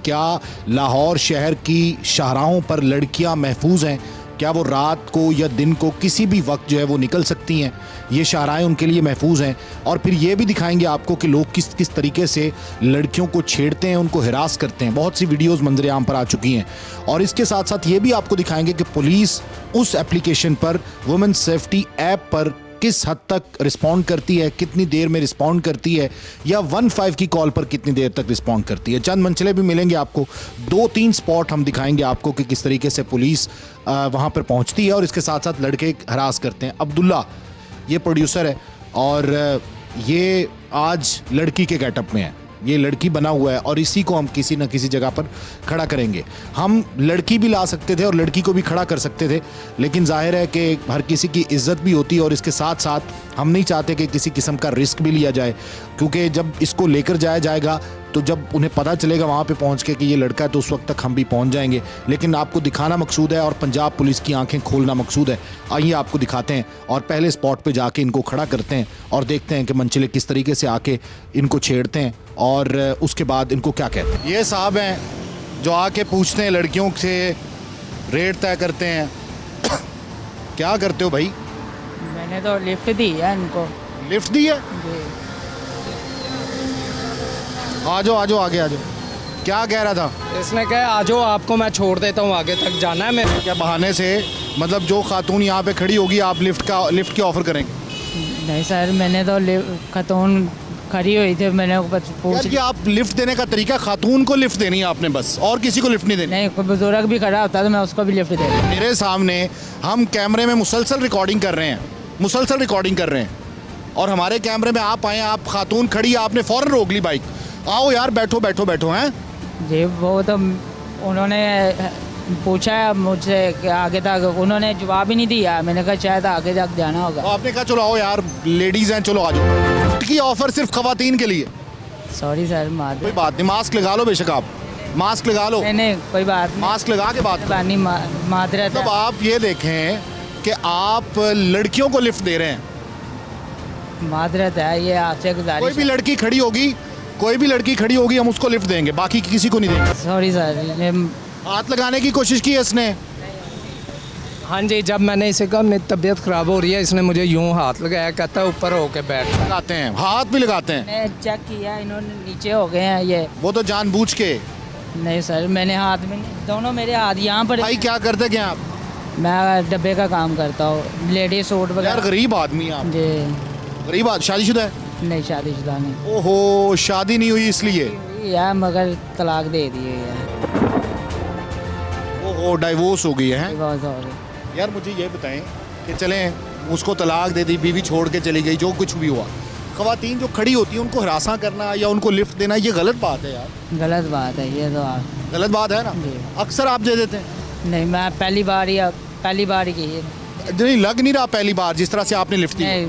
क्या लाहौर शहर की शाहराहों पर लड़कियां महफूज हैं? क्या वो रात को या दिन को किसी भी वक्त जो है वो निकल सकती हैं? ये शाहराएं उनके लिए महफूज हैं। और फिर ये भी दिखाएंगे आपको कि लोग किस किस तरीके से लड़कियों को छेड़ते हैं, उनको हिरास करते हैं। बहुत सी वीडियोस मंजर आम पर आ चुकी हैं। और इसके साथ साथ ये भी आपको दिखाएंगे कि पुलिस उस एप्लीकेशन पर, वुमेन सेफ्टी ऐप पर किस हद तक रिस्पॉन्ड करती है, कितनी देर में रिस्पॉन्ड करती है, या 15 की कॉल पर कितनी देर तक रिस्पॉन्ड करती है। चंद मंचले भी मिलेंगे आपको, 2-3 स्पॉट हम दिखाएंगे आपको कि किस तरीके से पुलिस वहाँ पर पहुँचती है और इसके साथ साथ लड़के हरास करते हैं। अब्दुल्ला ये प्रोड्यूसर है और ये आज लड़की के गेटअप में है, ये लड़की बना हुआ है और इसी को हम किसी न किसी जगह पर खड़ा करेंगे। हम लड़की भी ला सकते थे और लड़की को भी खड़ा कर सकते थे, लेकिन जाहिर है कि हर किसी की इज्जत भी होती है और इसके साथ साथ हम नहीं चाहते कि किसी किस्म का रिस्क भी लिया जाए, क्योंकि जब इसको लेकर जाया जाएगा तो जब उन्हें पता चलेगा वहाँ पे पहुँच के कि ये लड़का है तो उस वक्त तक हम भी पहुँच जाएंगे। लेकिन आपको दिखाना मकसूद है और पंजाब पुलिस की आंखें खोलना मकसूद है। आइए आपको दिखाते हैं और पहले स्पॉट पे जाके इनको खड़ा करते हैं और देखते हैं कि मंचले किस तरीके से आके इनको छेड़ते हैं और उसके बाद इनको क्या कहते हैं। ये साहब हैं जो आके पूछते हैं लड़कियों से, रेट तय करते हैं। क्या करते हो भाई? मैंने तो लिफ्ट दी है इनको। लिफ्ट दी है? जी। आ जाओ आगे आ जाओ। क्या कह रहा था? इसने कहा आ जाओ, आपको मैं छोड़ देता हूँ, आगे तक जाना है मेरे। क्या बहाने से, मतलब जो खातून यहाँ पे खड़ी होगी आप लिफ्ट की ऑफर करेंगे? नहीं सर, मैंने तो खातून खड़ी हुई थी, मैंने बस यार पूछ कि आप लिफ्ट देने का तरीका, खातून को लिफ्ट देनी है आपने बस, और किसी को लिफ्ट नहीं देनी। नहीं, कोई बुजुर्ग भी खड़ा होता तो मैं उसको भी लिफ्ट दे दूँ। मेरे सामने हम कैमरे में मुसलसल रिकॉर्डिंग कर रहे हैं और हमारे कैमरे में आप आए, आप खातून खड़ी, आपने फ़ौरन रोक ली बाइक। आओ यार, बैठो हैं। जी, वो तो उन्होंने पूछा है मुझसे कि आगे तक, उन्होंने जवाब ही नहीं दिया। मैंने कहा शायद आगे तक जाना होगा। तो आपने कहा चलो आओ यार, लेडीज़ हैं, चलो आ जाओ। लिफ्ट की ऑफर सिर्फ खवातीन के लिए। सॉरी सर, कोई बात नहीं, मास्क लगा लो, बेशक आप मास्क लगा लो। नहीं कोई बात नहीं, मास्क लगा के बात करो। नहीं मादरत तब आप ये देखें कि आप लड़कियों को लिफ्ट दे रहे हैं। मादरत है, ये आपसे गुजारिश। कोई भी लड़की खड़ी होगी हम उसको लिफ्ट देंगे, बाकी किसी को नहीं देंगे। सॉरी सर, हाथ लगाने की कोशिश की है इसने। हाँ जी, जब मैंने इसे कहा मेरी तबीयत ख़राब हो रही है, इसने मुझे यूं हाथ लगाया, कहता है ऊपर होके बैठ। लगाते हैं, हाथ भी लगाते हैं। मैंने चेक किया, इन्होंने नीचे हो गए हैं ये। वो तो जानबूझ के। नहीं सर, मैंने हाथ में, दोनों मेरे हाथ यहाँ पर। भाई क्या करते क्या आप? मैं डब्बे का काम करता हूँ, लेडी सूट यार वगैरह। गरीब आदमी आप। जी। गरीब आदमी, शादीशुदा है? नहीं, शादीशुदा नहीं। ओहो, शादी नहीं हुई इसलिए? यार मगर तलाक दे दिए है। ओहो, डाइवोर्स हो गई है। बहुत हो गई। यार मुझे ये बताएं कि चलें, उसको तलाक दे दी, बीवी छोड़ के चली गई, जो कुछ भी हुआ, खवातीन जो खड़ी होती हैं उनको हरासा करना या उनको लिफ्ट देना, ये गलत बात है यार। गलत बात है ये तो। आप गलत बात है ना? जी। अक्सर आप दे देते हैं। नहीं, मैं पहली बार की है। नहीं, लग नहीं रहा पहली बार जिस तरह से आपने लिफ्ट दी। नहीं,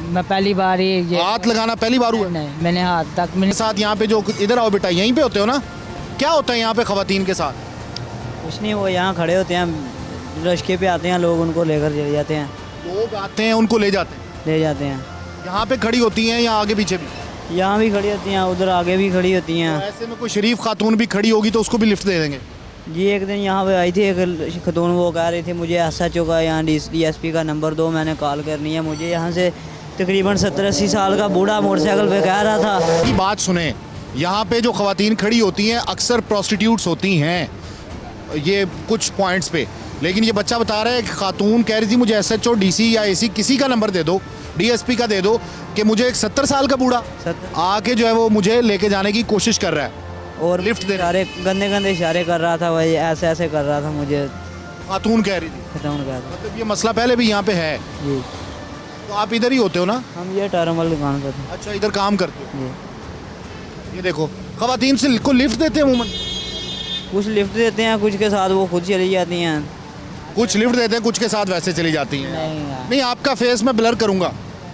मैं पहली बार ही ये। हाथ लगाना पहली बार हुआ? नहीं, मैंने हाथ तक मेरे साथ यहाँ पे जो, इधर आओ बेटा, यहीं पे होते हो ना? क्या होता है यहाँ पे खवातीन के साथ? कुछ नहीं, वो यहाँ खड़े होते हैं, रश्के पे आते हैं लोग, उनको लेकर चले जाते हैं। लोग आते हैं उनको ले जाते हैं। यहाँ पे खड़ी होती हैं या आगे पीछे भी? यहाँ भी खड़ी होती हैं, उधर आगे भी खड़ी होती हैं। तो ऐसे में कोई शरीफ खातून भी खड़ी होगी तो उसको भी लिफ्ट दे देंगे? जी, एक दिन यहाँ पे आई थी एक खतून, वो कह रही थी मुझे SHO का यहाँ DSP का नंबर दो, मैंने कॉल करनी है। मुझे यहाँ से तकरीबन 70-80 साल का बूढ़ा मोटरसाइकिल पे कह रहा था। की बात सुने, यहाँ पे जो खवातीन खड़ी होती हैं अक्सर प्रोस्टिट्यूट्स होती हैं, ये कुछ पॉइंट्स पे। लेकिन ये बच्चा बता रहा है कि खातून कह रही थी मुझे SHO, DC या AC किसी का नंबर दे दो, DSP का दे दो, कि मुझे एक 70 साल का बूढ़ा आके जो है वो मुझे लेके जाने की कोशिश कर रहा है और लिफ्ट दे। इशारे, गंदे इशारे कर रहा था, वही ऐसे कर रहा था मुझे। खातून कह रही थी? खतून कह रहा था। मतलब ये मसला पहले भी यहाँ पे है? जी। तो आप इधर ही होते हो ना? हम ये टर्मल दुकान पर थे। अच्छा, इधर काम करते हो? जी। ये देखो, खवातीन से को लिफ्ट देते हैं अमूमन? कुछ लिफ्ट देते हैं, कुछ के साथ वो खुद चली जाती हैं। कुछ लिफ्ट देते हैं, कुछ के साथ वैसे चली जाती हैं। नहीं यार। नहीं, आपका फेस मैं ब्लर करूंगा,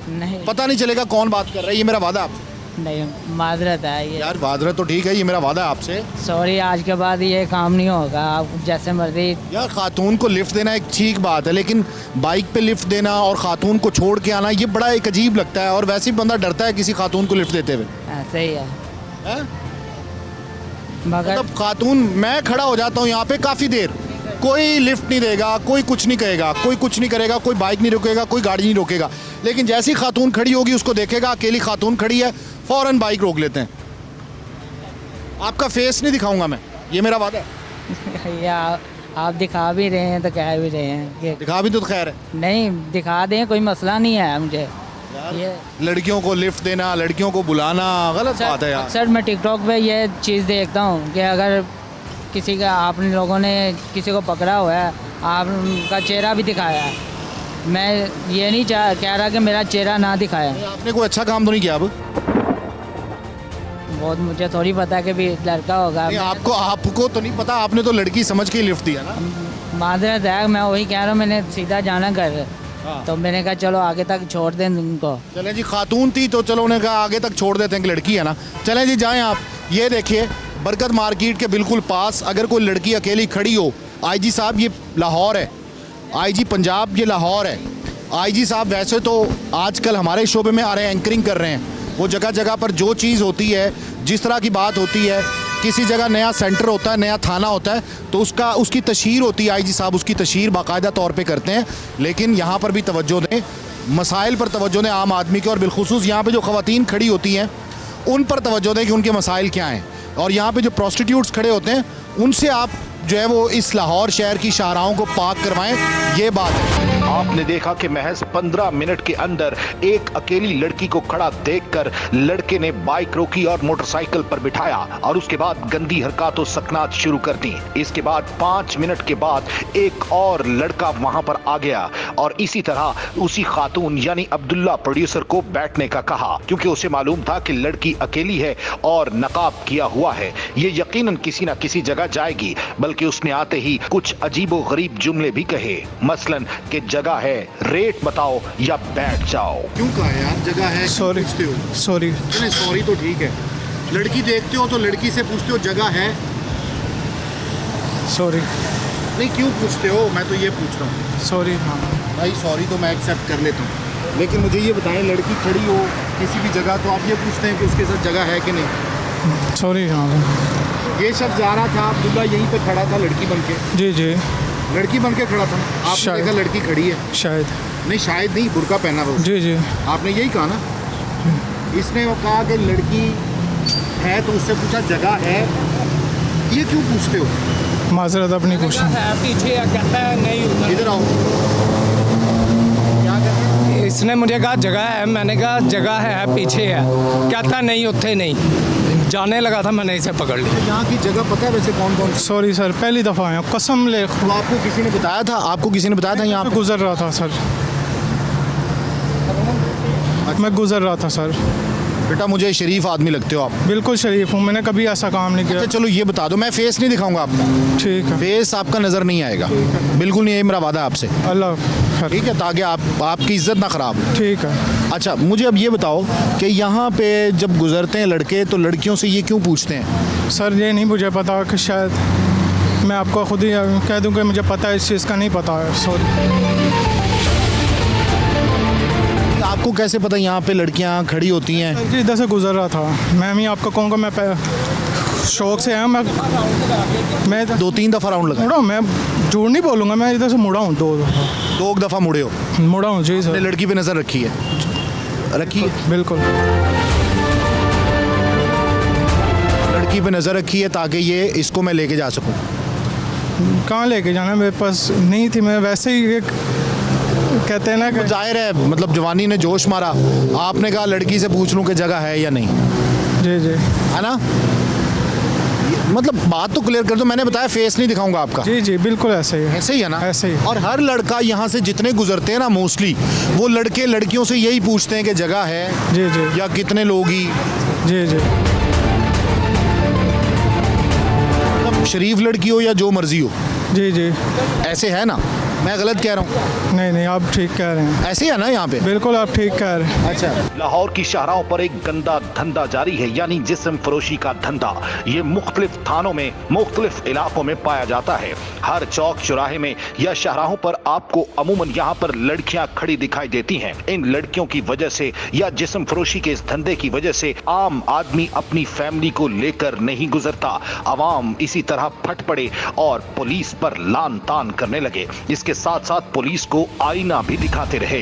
नहीं, पता नहीं चलेगा कौन बात कर रहा है, ये मेरा वादा आपसे। नहीं, मादरत है ये। यार वादा तो ठीक है, ये मेरा वादा है आपसे। सॉरी, आज के बाद ये काम नहीं होगा, आप जैसे मर्जी। यार खातून को लिफ्ट देना एक ठीक बात है, लेकिन बाइक पे लिफ्ट देना और खातून को छोड़ के आना ये बड़ा एक अजीब लगता है, और वैसे ही बंदा डरता है किसी खातून को लिफ्ट देते हुए। ऐसे ही है। हैं? मगर मतलब खातून, मैं खड़ा हो जाता हूँ यहाँ पे काफ़ी देर, कोई लिफ्ट नहीं देगा, कोई कुछ नहीं कहेगा, कोई कुछ नहीं करेगा, कोई बाइक नहीं रोकेगा, कोई गाड़ी नहीं रोकेगा, लेकिन जैसी खातून खड़ी होगी उसको देखेगा अकेली खातून खड़ी है, फ़ौरन बाइक रोक लेते हैं। आपका फेस नहीं दिखाऊंगा मैं, ये मेरा वादा है। या आप दिखा भी रहे हैं तो कह भी रहे हैं कि दिखा भी तो खैर है, नहीं दिखा दें, कोई मसला नहीं है मुझे। ये लड़कियों को लिफ्ट देना, लड़कियों को बुलाना गलत बात है यार। अक्सर मैं टिकटॉक पे ये चीज़ देखता हूँ कि अगर किसी का, आप लोगों ने किसी को पकड़ा हुआ है, आपका चेहरा भी दिखाया है, मैं ये नहीं कह रहा कि मेरा चेहरा ना दिखाया। आपने कोई अच्छा काम तो नहीं किया अब? बहुत मुझे थोड़ी पता है कि भी लड़का होगा। नहीं, आपको तो नहीं पता, आपने तो लड़की समझ के ही लिफ्ट दिया ना। माजरत है, मैं वही कह रहा हूँ, मैंने सीधा जाना घर, हाँ। तो मैंने कहा चलो आगे तक छोड़ दें उनको। चलें जी, खातून थी तो चलो उन्हें कहा आगे तक छोड़ देते हैं कि लड़की है ना। चलें जी, जाएं आप। ये देखिए बरकत मार्केट के बिल्कुल पास अगर कोई लड़की अकेली खड़ी हो, आईजी साहब ये लाहौर है, आईजी पंजाब ये लाहौर है। आईजी साहब वैसे तो आजकल हमारे शोबे में आ रहे हैं, एंकरिंग कर रहे हैं, वो जगह जगह पर जो चीज़ होती है, जिस तरह की बात होती है, किसी जगह नया सेंटर होता है, नया थाना होता है, तो उसकी तशहीर होती है, आईजी साहब उसकी तशहीर बाकायदा तौर पे करते हैं। लेकिन यहाँ पर भी तवज्जो दें, मसाइल पर तवज्जो दें आम आदमी के, और बिलखुसूस यहाँ पे जो ख़वातीन खड़ी होती हैं उन पर तवज्जो दें कि उनके मसाइल क्या हैं। और यहाँ पे जो प्रोस्टिट्यूट्स खड़े होते हैं उनसे आप जो है वो इस लाहौर शहर की शाहराहों को पाक करवाएं, ये बात है। आपने देखा कि महज 15 मिनट के अंदर एक अकेली लड़की को खड़ा देखकर लड़के ने बाइक रोकी और मोटरसाइकिल पर बिठाया और उसके बाद गंदी हरकत और सकनात शुरू कर दी। इसके बाद 5 मिनट के बाद एक और लड़का वहां पर आ गया और इसी तरह उसी खातून यानी अब्दुल्ला प्रोड्यूसर को बैठने का कहा, क्योंकि उसे मालूम था कि लड़की अकेली है और नकाब किया हुआ है, ये यकीनन किसी ना किसी जगह जाएगी। बल्कि उसने आते ही कुछ अजीबो गरीब जुमले भी कहे, मसलन कि जगह है, रेट बताओ या बैठ जाओ। क्यों कहा यार जगह है? सॉरी सॉरी नहीं, सॉरी तो ठीक है, लड़की देखते हो तो लड़की से पूछते हो जगह है? सॉरी नहीं, क्यों पूछते हो? मैं तो ये पूछ रहा हूँ। सॉरी। हाँ भाई सॉरी तो मैं एक्सेप्ट कर लेता हूँ, लेकिन मुझे ये बताएं, लड़की खड़ी हो किसी भी जगह तो आप ये पूछते हैं कि उसके साथ जगह है कि नहीं? सॉरी। हाँ ये शख्स जा रहा था, अब्दुल्ला यहीं पे खड़ा था लड़की बन के। जी जी लड़की बन के खड़ा था, आपने शायद। देखा लड़की खड़ी है? शायद। नहीं शायद नहीं, बुर्का पहना हुआ। जी जी आपने यही कहा ना? इसने वो कहा कि लड़की है तो उससे पूछा जगह है, ये क्यों पूछते हो? माजरत अपनी क्वेश्चन पीछे कहता है नहीं, इधर आओ। क्या कहते हैं? इसने मुझे कहा जगह है, मैंने कहा जगह है पीछे है, कहता नहीं उत्थे नहीं, जाने लगा था, मैंने इसे पकड़ लिया। यहाँ की जगह पता है वैसे कौन कौन सी? सॉरी सर, पहली दफ़ा आया हूँ, कसम ले। तो आपको किसी ने बताया था? आपको किसी ने बताया था यहाँ पे? गुजर रहा था सर, मैं गुजर रहा था सर। बेटा मुझे शरीफ आदमी लगते हो आप। बिल्कुल शरीफ हूँ, मैंने कभी ऐसा काम नहीं किया। अच्छा चलो ये बता दो, मैं फेस नहीं दिखाऊंगा आपका, ठीक है, फेस आपका नज़र नहीं आएगा, बिल्कुल नहीं, ये मेरा वादा है आपसे, अल्लाह खैर। ठीक है, ताकि आपकी इज्जत ना ख़राब हो। ठीक है। अच्छा मुझे अब ये बताओ कि यहाँ पे जब गुजरते हैं लड़के तो लड़कियों से ये क्यों पूछते हैं? सर ये नहीं मुझे पता, कि शायद मैं आपको खुद ही कह दूँ कि मुझे पता है, इस चीज़ का नहीं पता है। सॉरी। आपको कैसे पता यहाँ पे लड़कियाँ खड़ी होती हैं? जी इधर से गुजर रहा था, मैं भी आपको कहूँगा, मैं शौक से आया, मैं 2-3 दफ़ा राउंड लगा? मुड़ा हूँ, मैं झूठ नहीं बोलूँगा, मैं इधर से मुड़ा हूँ 2 दफ़ा। 2 दफ़ा मुड़े हो? मुड़ा हूँ जी आपने सर। लड़की पे नज़र रखी है? रखी है? बिल्कुल लड़की पे नज़र रखी है ताकि ये इसको मैं लेके जा सकूँ। कहाँ लेके जाना, मेरे पास नहीं थी, मैं वैसे ही एक कहते हैं ना कि जाहिर है मतलब जवानी ने जोश मारा, आपने कहा लड़की से पूछ लूँ कि जगह है या नहीं, जी जी है ना? मतलब बात तो क्लियर कर दो, मैंने बताया फेस नहीं दिखाऊंगा आपका। जी जी बिल्कुल ऐसे ही है। ऐसे ही है ना? ऐसे ही। और हर लड़का यहाँ से जितने गुजरते हैं ना मोस्टली, वो लड़के लड़कियों से यही पूछते हैं कि जगह है जी जी या कितने लोग ही। जी जी मतलब शरीफ लड़की हो या जो मर्जी हो, जी जी ऐसे है ना? मैं गलत कह रहा हूँ? नहीं नहीं, आप ठीक कह रहे हैं, ऐसे ही है ना यहाँ पे? बिल्कुल आप ठीक कह रहे हैं। अच्छा। लाहौर की शाहराहों पर एक गंदा धंधा जारी है, यानी जिस्म फरोशी का धंधा। ये मुख्तलिफ थानों में, मुख्तलिफ इलाकों में पाया जाता है। हर चौक चौराहे में या शाहराहों पर आपको अमूमन यहाँ पर लड़कियां खड़ी दिखाई देती हैं। इन लड़कियों की वजह से या जिस्म फरोशी के इस धंधे की वजह से आम आदमी अपनी फैमिली को लेकर नहीं गुजरता। अवाम इसी तरह फट पड़े और पुलिस पर लान तान करने लगे। इसके साथ साथ पुलिस को आईना भी दिखाते रहे।